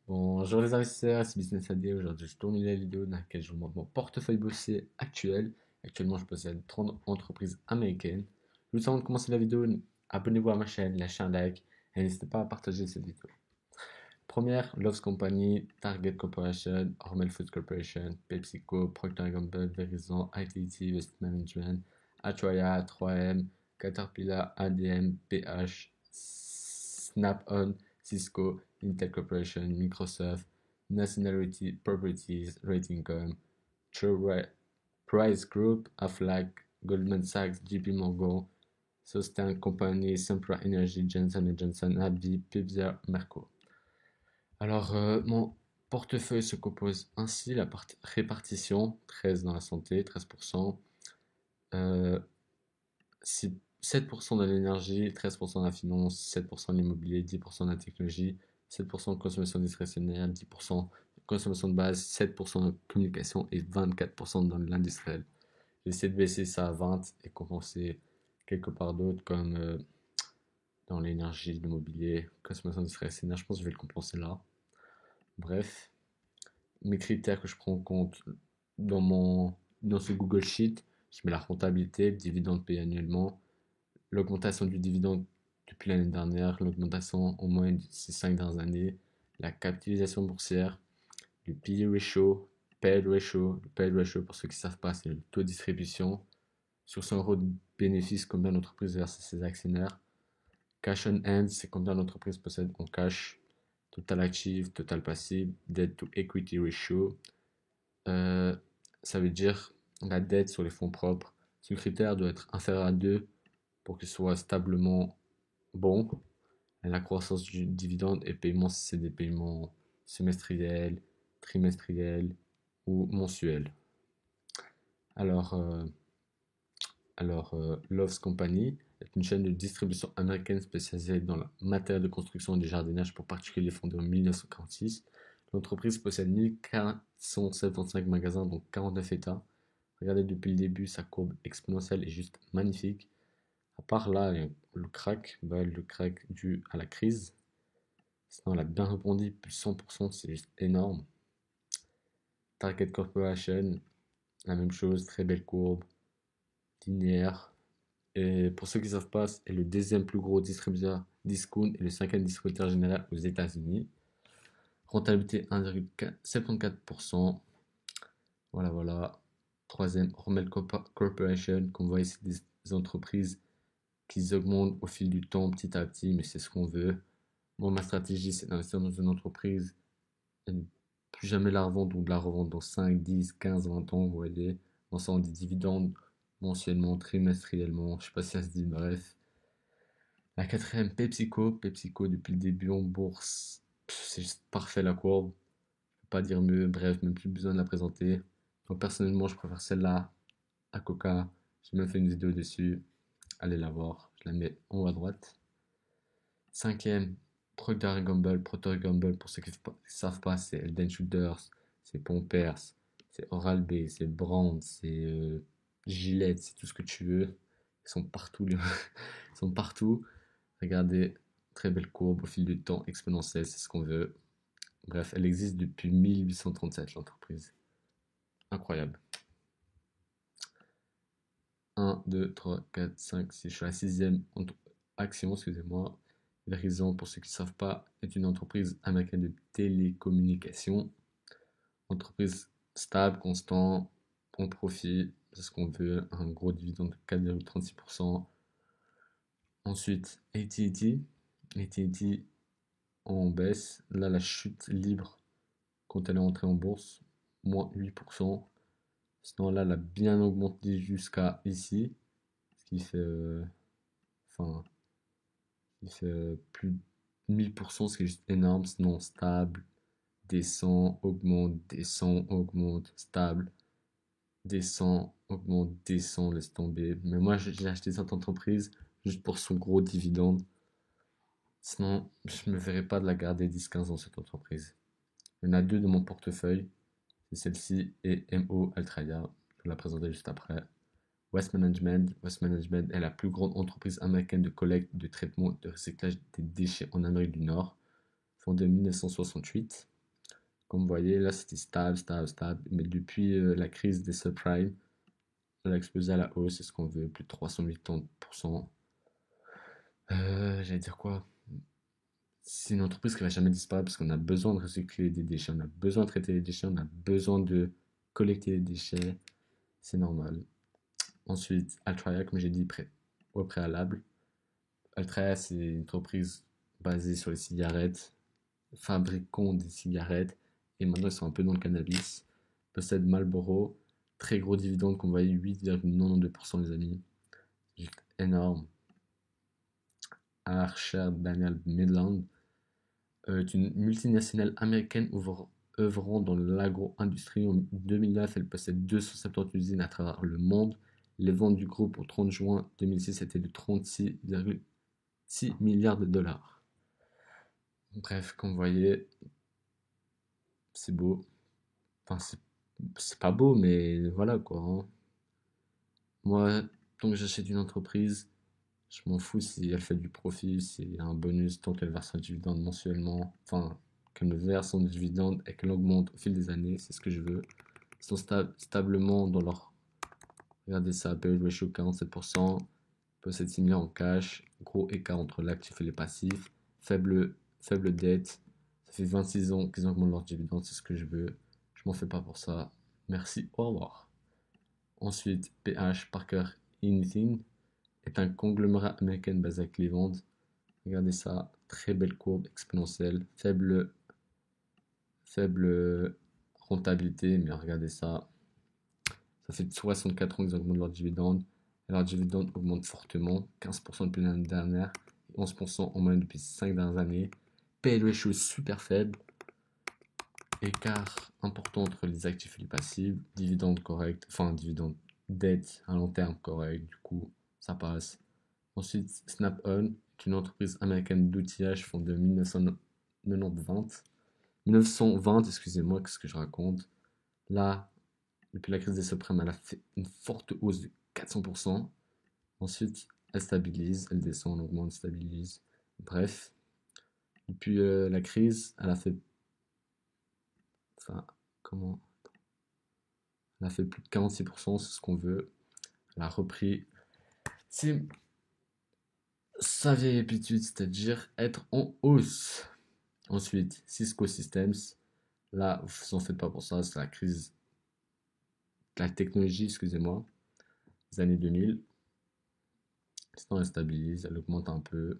Bonjour les investisseurs, c'est Business AD. Aujourd'hui, je tourne une vidéo dans laquelle je vous montre mon portefeuille boursier actuel. Actuellement, je possède 30 entreprises américaines. Juste avant de commencer la vidéo, abonnez-vous à ma chaîne, lâchez un like et n'hésitez pas à partager cette vidéo. Première, Lowe's Company, Target Corporation, Hormel Food Corporation, PepsiCo, Procter Gamble, Verizon, ITT, West Management, Atroya, 3M, Caterpillar, ADM, PH, Snap-on, Cisco, Intel Corporation, Microsoft, National Properties, Ratingcom, True Price Group, Aflac, Goldman Sachs, JP Morgan, Sustain Company, Sempra Energy, Johnson Johnson, AbbVie, Pfizer, Merco. Alors, mon portefeuille se compose ainsi, la répartition, 13 dans la santé, 13%, euh, 7% dans l'énergie, 13% dans la finance, 7% de l'immobilier, 10% de la technologie, 7% de consommation discrétionnaire, 10% de consommation de base, 7% de communication et 24% dans l'industriel. J'essaie de baisser ça à 20 et compenser quelque part d'autre comme dans l'énergie, l'immobilier, consommation discrétionnaire. Je pense que je vais le compenser là. Bref, mes critères que je prends en compte dans ce Google Sheet, je mets la rentabilité, le dividende payé annuellement, l'augmentation du dividende depuis l'année dernière, l'augmentation au moins de ces 5 dernières années, la capitalisation boursière, le PE ratio, paid ratio. Le paid ratio, pour ceux qui ne savent pas, c'est le taux de distribution sur 100 euros de bénéfices, combien l'entreprise verse à ses actionnaires. Cash on hand, c'est combien l'entreprise possède en cash. Total active, total passive, debt to equity ratio. Euh, Ça veut dire la dette sur les fonds propres. Ce critère doit être inférieur à 2 pour qu'il soit stablement bon. Et la croissance du dividende et paiement, si c'est des paiements semestriels, trimestriels ou mensuels. Alors, euh, Love's Company est une chaîne de distribution américaine spécialisée dans la matière de construction et du jardinage pour particuliers fondée en 1946. L'entreprise possède 1475 magasins dans 49 États. Regardez depuis le début, sa courbe exponentielle est juste magnifique. À part là, le crack dû à la crise. Sinon, elle a bien rebondi, plus 100%, c'est juste énorme. Target Corporation, la même chose, très belle courbe, linéaire. Et pour ceux qui ne savent pas, c'est le deuxième plus gros distributeur discount et le cinquième distributeur général aux États-Unis. Rentabilité 1,74%. Voilà, voilà. Troisième, Hormel Corporation, qu'on voit ici des entreprises qui augmentent au fil du temps petit à petit, mais c'est ce qu'on veut. Moi, ma stratégie, c'est d'investir dans une entreprise et ne plus jamais la revendre ou de la revendre dans 5, 10, 15, 20 ans, vous voyez, en faisant des dividendes mensuellement, trimestriellement, je sais pas si ça se dit, bref. La quatrième, PepsiCo. PepsiCo, depuis le début en bourse, c'est juste parfait la courbe. Je peux pas dire mieux, bref, même plus besoin de la présenter. Donc, personnellement, je préfère celle-là à Coca. J'ai même fait une vidéo dessus. Allez la voir, je la mets en haut à droite. Cinquième, Procter Gamble. Procter Gamble, pour ceux qui ne savent pas, c'est Elden Shoulders, c'est Pampers, c'est Oral-B, c'est Brand, c'est Gillette, c'est tout ce que tu veux. Ils sont partout, ils sont partout. Regardez, très belle courbe au fil du temps, exponentielle, c'est ce qu'on veut. Bref, elle existe depuis 1837, l'entreprise. Incroyable. 1, 2, 3, 4, 5, 6. Je suis à la sixième action, excusez-moi. Verizon, pour ceux qui ne savent pas, est une entreprise américaine de télécommunications. Entreprise stable, constant, bon profit, c'est ce qu'on veut. Un gros dividende de 4,36%. Ensuite, AT&T. AT&T en baisse. Là, la chute libre quand elle est entrée en bourse, moins 8%. Sinon, là, elle a bien augmenté jusqu'à ici, ce qui fait, enfin, plus de 1000%, ce qui est juste énorme. Sinon, stable, descend, augmente, stable, descend, augmente, descend, laisse tomber. Mais moi, j'ai acheté cette entreprise juste pour son gros dividende. Sinon, je ne me verrais pas de la garder 10-15 ans, cette entreprise. Il y en a deux de mon portefeuille. C'est celle-ci et MO Altraya. Je vais la présenter juste après. Waste Management. Waste Management est la plus grande entreprise américaine de collecte, de traitement et de recyclage des déchets en Amérique du Nord, fondée en 1968. Comme vous voyez, là, c'était stable, stable, stable. Mais depuis la crise des subprimes, elle a explosé à la hausse. C'est ce qu'on veut, plus de 380%. J'allais dire quoi? C'est une entreprise qui va jamais disparaître parce qu'on a besoin de recycler des déchets, on a besoin de traiter les déchets, on a besoin de collecter les déchets. C'est normal. Ensuite, Altria, comme j'ai dit au préalable. Altria, c'est une entreprise basée sur les cigarettes, fabricant des cigarettes, et maintenant ils sont un peu dans le cannabis. Possède Marlboro, très gros dividende, comme vous voyez, 8,92% les amis. Juste énorme. Archer Daniel Midland est une multinationale américaine œuvrant dans l'agro-industrie. En 2009, elle possède 270 usines à travers le monde. Les ventes du groupe au 30 juin 2006 étaient de 36,6 milliards de dollars. Bref, comme vous voyez, c'est beau. Enfin, c'est pas beau, mais voilà quoi, hein. Moi, tant que j'achète une entreprise, je m'en fous si elle fait du profit, s'il y a un bonus, tant qu'elle verse un dividende mensuellement, enfin, qu'elle me verse son dividende et qu'elle augmente au fil des années, c'est ce que je veux. Ils sont stablement dans leur. Regardez ça, Pay Ratio 47%, possède 6 millions en cash, gros écart entre l'actif et les passifs, faible dette, ça fait 26 ans qu'ils augmentent leurs dividendes, c'est ce que je veux. Je m'en fais pas pour ça. Merci, au revoir. Ensuite, PH Parker Hannifin est un conglomérat américain basé à Cleveland. Regardez ça, très belle courbe exponentielle, faible rentabilité, mais regardez ça. Ça fait 64 ans qu'ils augmentent leurs dividendes. Et leurs dividendes augmentent fortement, 15% depuis l'année dernière, et 11% en moyenne depuis 5 dernières années. Pay ratio super faible, écart important entre les actifs et les passifs, dividendes corrects, enfin dividendes, dette à long terme correct, du coup ça passe. Ensuite, Snap-on est une entreprise américaine d'outillage fondée en 1920, excusez-moi, qu'est-ce que je raconte. Là, depuis la crise des subprimes, elle a fait une forte hausse de 400%. Ensuite, elle stabilise, elle descend, elle augmente, stabilise. Bref, depuis la crise, elle a fait. Enfin, comment? Elle a fait plus de 46%, c'est ce qu'on veut. Elle a repris. C'est sa vieille habitude, c'est-à-dire être en hausse. Ensuite, Cisco Systems. Là, vous en faites pas pour ça, c'est la crise de la technologie, excusez-moi, des années 2000. Sinon, elle stabilise, elle augmente un peu.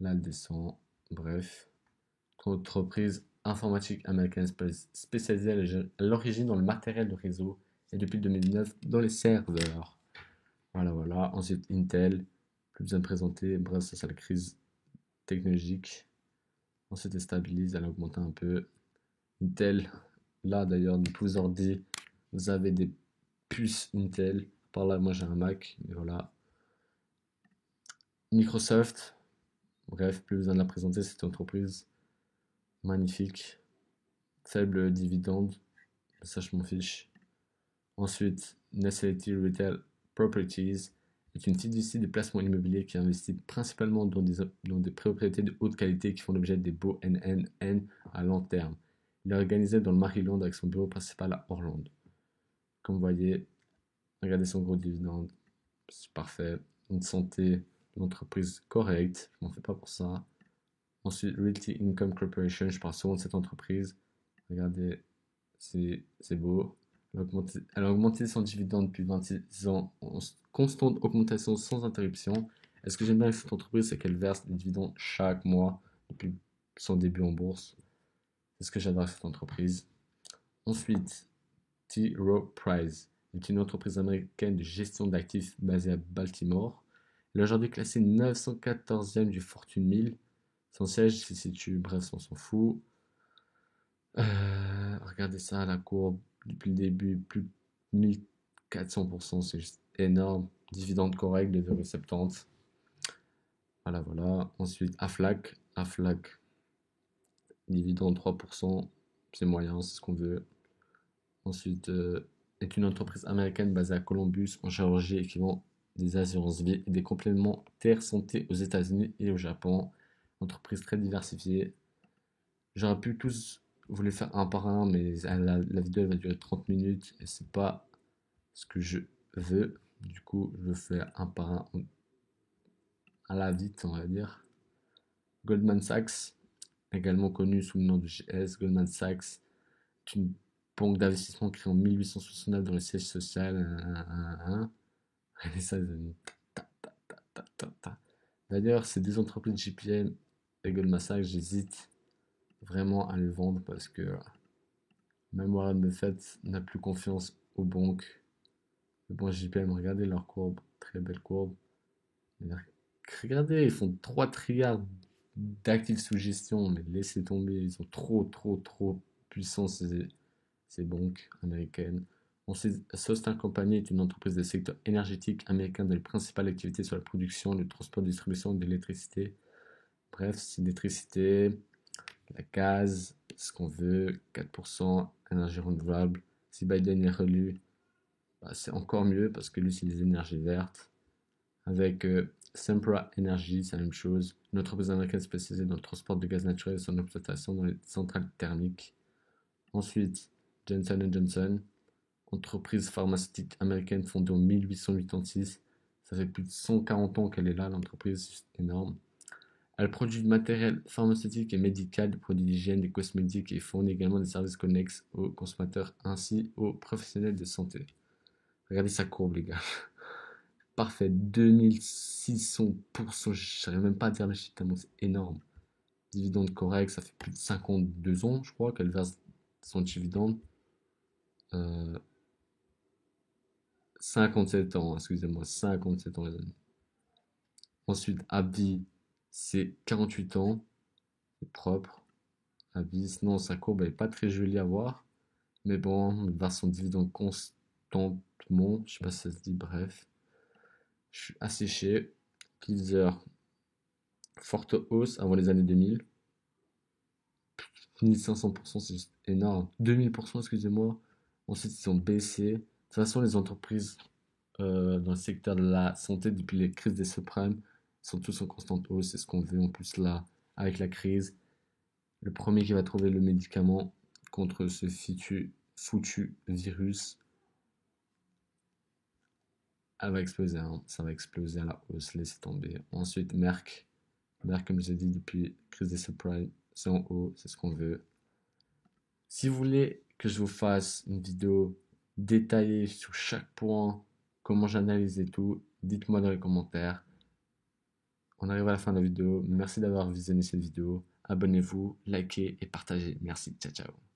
Là, elle descend. Bref, entreprise informatique américaine spécialisée à l'origine dans le matériel de réseau et depuis 2009 dans les serveurs. Voilà, voilà. Ensuite, Intel, plus besoin de présenter. Bref, ça, c'est la crise technologique. Ensuite, elle stabilise, elle augmente un peu. Intel, là d'ailleurs, de tous les ordi, vous avez des puces Intel. Par là, moi j'ai un Mac, mais voilà. Microsoft, bref, plus besoin de la présenter, cette entreprise magnifique. Faible dividende, ça je m'en fiche. Ensuite, Necessity Retail Properties est une fiducie de placement immobilier qui investit principalement dans des propriétés de haute qualité qui font l'objet des beaux NNN à long terme. Il est organisé dans le Maryland avec son bureau principal à Orlando. Comme vous voyez, regardez son gros dividende, c'est parfait. Une santé, une entreprise correcte, je m'en fais pas pour ça. Ensuite, Realty Income Corporation, je parle souvent de cette entreprise. Regardez, c'est beau. Elle a augmenté son dividende depuis 26 ans en constante augmentation sans interruption. Et ce que j'aime bien avec cette entreprise, c'est qu'elle verse des dividendes chaque mois depuis son début en bourse. C'est ce que j'adore avec cette entreprise. Ensuite, T. Rowe Price est une entreprise américaine de gestion d'actifs basée à Baltimore. Elle est aujourd'hui classée 914e du Fortune 1000. Son siège se situe, bref, on s'en fout. Regardez ça, la courbe, depuis le début, plus de 1400%, c'est juste énorme. Dividende correct, 2,70. Voilà, voilà. Ensuite, Aflac, dividende 3%, c'est moyen, c'est ce qu'on veut. Ensuite, est une entreprise américaine basée à Columbus, en Géorgie, et qui vend des assurances vie et des complémentaires santé aux États-Unis et au Japon. Entreprise très diversifiée. J'aurais pu tous voulais faire un par un, mais la vidéo elle va durer 30 minutes et c'est pas ce que je veux. Du coup, je le fais un par un à la vite, on va dire. Goldman Sachs, également connu sous le nom de GS, Goldman Sachs est une banque d'investissement créée en 1869 dans le siège social. Regardez ça, les amis. Ta, ta, ta, ta, ta, ta. D'ailleurs, ces deux entreprises JPM et Goldman Sachs, j'hésite vraiment à les vendre parce que même Warren Buffett n'a plus confiance aux banques. Mais bon, JPM, regardez leur courbe, très belle courbe. Regardez, ils font 3 trilliards d'actifs sous gestion, mais laissez tomber, ils sont trop puissants ces banques américaines. Ensuite, Southern Company est une entreprise du secteur énergétique américain dont les principales activités sont la production, le transport, la distribution de l'électricité. Bref, c'est l'électricité, la gaz, ce qu'on veut, 4%, énergie renouvelable. Si Biden est relu, bah, c'est encore mieux parce que lui, c'est des énergies vertes. Avec Sempra Energy, c'est la même chose. Une entreprise américaine spécialisée dans le transport de gaz naturel et son exploitation dans les centrales thermiques. Ensuite, Johnson Johnson, entreprise pharmaceutique américaine fondée en 1886. Ça fait plus de 140 ans qu'elle est là, l'entreprise, c'est énorme. Elle produit du matériel pharmaceutique et médical, des produits d'hygiène, des cosmétiques et fournit également des services connexes aux consommateurs ainsi aux professionnels de santé. Regardez sa courbe, les gars. Parfait, 2600%, je n'arrive même pas à dire le chiffre tellement c'est énorme. Dividende correct, ça fait plus de 52 ans, je crois, qu'elle verse son dividende. 57 ans, excusez-moi, 57 ans, les amis. Ensuite, Abdi, c'est 48 ans, c'est propre. Abdi, sinon sa courbe n'est pas très jolie à voir, mais bon, il verse son dividende constantement, je sais pas si ça se dit, bref. Je suis asséché. Pfizer, forte hausse avant les années 2000. 1500%, c'est juste énorme. 2000%, excusez-moi. Ensuite, ils ont baissé. De toute façon, les entreprises dans le secteur de la santé, depuis les crises des subprimes, sont tous en constante hausse. C'est ce qu'on veut en plus là, avec la crise. Le premier qui va trouver le médicament contre ce foutu virus, elle va exploser. Hein. Ça va exploser à la hausse. Laissez tomber. Ensuite, Merck. Merck, comme je l'ai dit, depuis la crise des subprimes, c'est en haut. C'est ce qu'on veut. Si vous voulez que je vous fasse une vidéo détaillée sur chaque point, comment j'analyse et tout, dites-moi dans les commentaires. On arrive à la fin de la vidéo. Merci d'avoir visionné cette vidéo. Abonnez-vous, likez et partagez. Merci. Ciao, ciao.